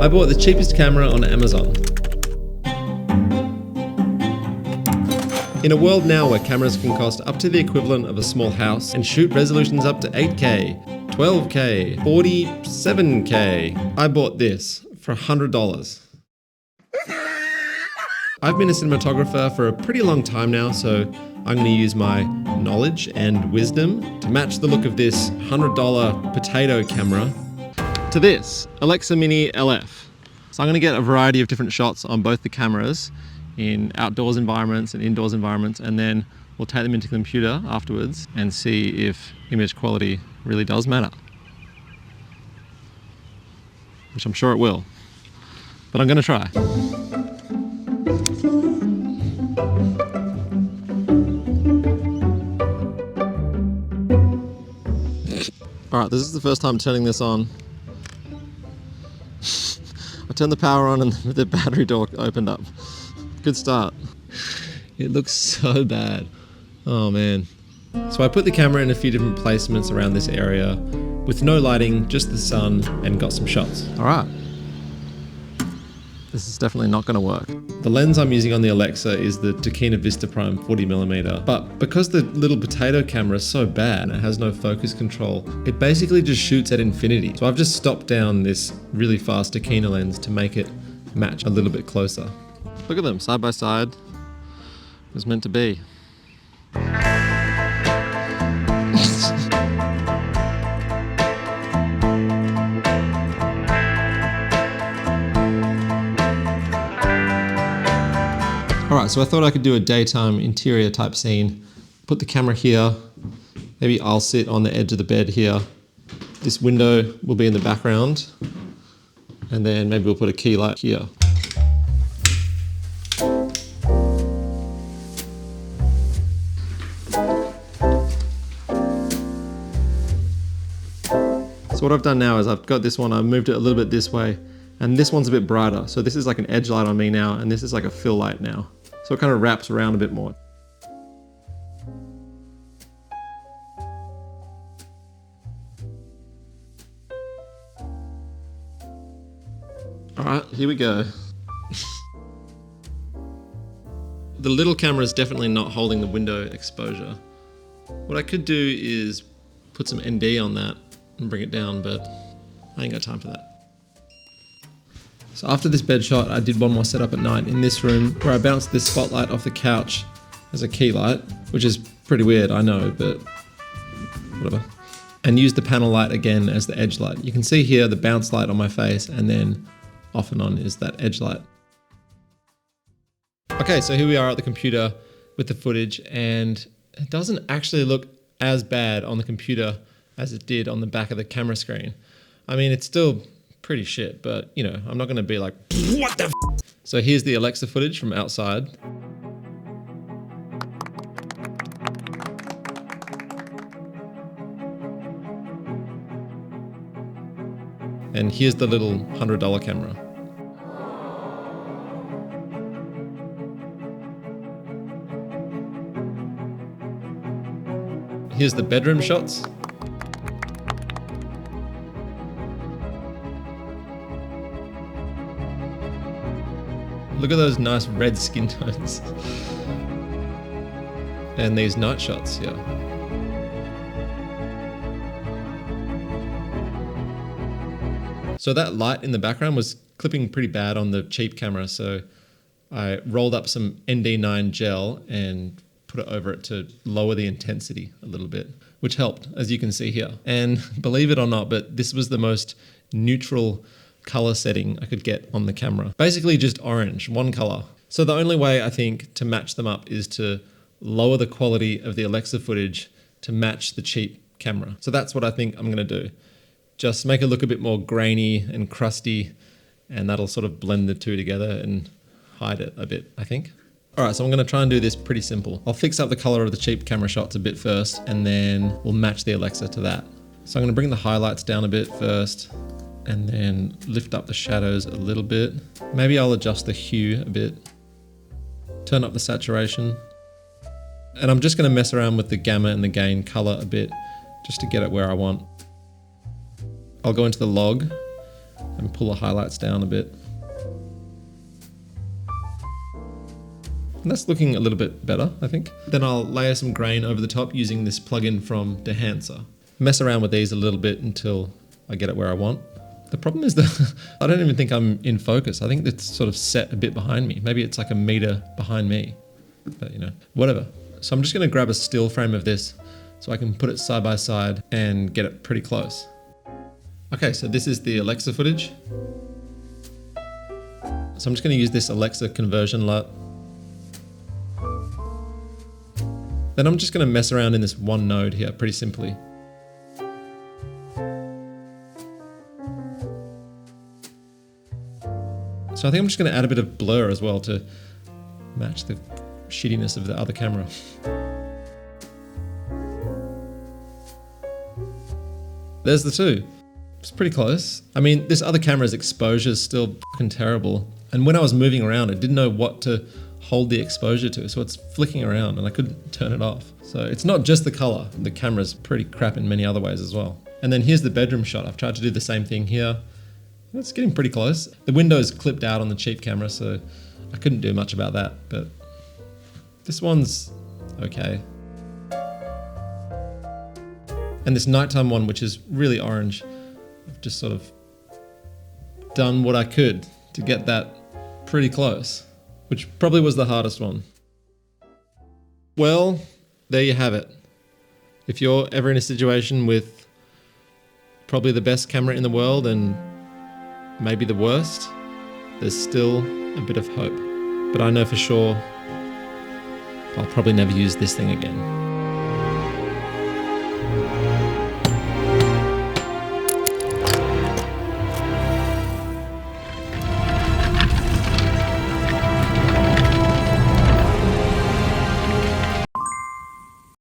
I bought the cheapest camera on Amazon. In a world now where cameras can cost up to the equivalent of a small house and shoot resolutions up to 8K, 12K, 47K, I bought this for $100. I've been a cinematographer for a pretty long time now, so I'm going to use my knowledge and wisdom to match the look of this $100 potato camera to this Alexa Mini LF. So I'm going to get a variety of different shots on both the cameras in outdoors environments and indoors environments, and then we'll take them into the computer afterwards and see if image quality really does matter. Which I'm sure it will, but I'm going to try. Alright, this is the first time turning this on. I turned the power on and the battery door opened up. Good start. It looks so bad. Oh man. So I put the camera in a few different placements around this area with no lighting, just the sun, and got some shots. Alright. This is definitely not going to work. The lens I'm using on the Alexa is the Tokina Vista Prime 40mm, but because the little potato camera is so bad and it has no focus control, it basically just shoots at infinity. So I've just stopped down this really fast Tokina lens to make it match a little bit closer. Look at them, side by side. It was meant to be. Alright, so I thought I could do a daytime interior type scene. Put the camera here. Maybe I'll sit on the edge of the bed here. This window will be in the background. And then maybe we'll put a key light here. So what I've done now is I've got this one, I've moved it a little bit this way, and this one's a bit brighter. So this is like an edge light on me now, and this is like a fill light now. So it kind of wraps around a bit more. All right, here we go. The little camera is definitely not holding the window exposure. What I could do is put some ND on that and bring it down, but I ain't got time for that. So after this bed shot, I did one more setup at night in this room where I bounced this spotlight off the couch as a key light, which is pretty weird, I know, but whatever. And used the panel light again as the edge light. You can see here the bounce light on my face, and then off and on is that edge light. Okay, so here we are at the computer with the footage, and it doesn't actually look as bad on the computer as it did on the back of the camera screen. I mean, it's still pretty shit, but you know, I'm not gonna be like, what the f? So here's the Alexa footage from outside. And here's the little $100 camera. Here's the bedroom shots. Look at those nice red skin tones. And these night shots here. So that light in the background was clipping pretty bad on the cheap camera, so I rolled up some ND9 gel and put it over it to lower the intensity a little bit, which helped, as you can see here. And believe it or not, but this was the most neutral color setting I could get on the camera. Basically just orange, one color. So the only way I think to match them up is to lower the quality of the Alexa footage to match the cheap camera. So that's what I think I'm gonna do. Just make it look a bit more grainy and crusty, and that'll sort of blend the two together and hide it a bit, I think. All right, so I'm gonna try and do this pretty simple. I'll fix up the color of the cheap camera shots a bit first, and then we'll match the Alexa to that. So I'm gonna bring the highlights down a bit first, and then lift up the shadows a little bit. Maybe I'll adjust the hue a bit. Turn up the saturation. And I'm just gonna mess around with the gamma and the gain color a bit, just to get it where I want. I'll go into the log. and pull the highlights down a bit. And that's looking a little bit better, I think. Then I'll layer some grain over the top using this plugin from Dehancer. Mess around with these a little bit until I get it where I want. The problem is that I don't even think I'm in focus. I think it's sort of set a bit behind me. Maybe it's like a meter behind me, but you know, whatever. So I'm just gonna grab a still frame of this so I can put it side by side and get it pretty close. Okay, so this is the Alexa footage. So I'm just gonna use this Alexa conversion LUT. Then I'm just gonna mess around in this one node here pretty simply. So I think I'm just going to add a bit of blur as well to match the shittiness of the other camera. There's the two. It's pretty close. I mean, this other camera's exposure is still fucking terrible. And when I was moving around, I didn't know what to hold the exposure to. So it's flicking around and I couldn't turn it off. So it's not just the color. The camera's pretty crap in many other ways as well. And then here's the bedroom shot. I've tried to do the same thing here. It's getting pretty close. The window's clipped out on the cheap camera, so I couldn't do much about that, but this one's okay. And this nighttime one, which is really orange, I've just sort of done what I could to get that pretty close, which probably was the hardest one. Well, there you have it. If you're ever in a situation with probably the best camera in the world and maybe the worst, there's still a bit of hope. But I know for sure I'll probably never use this thing again.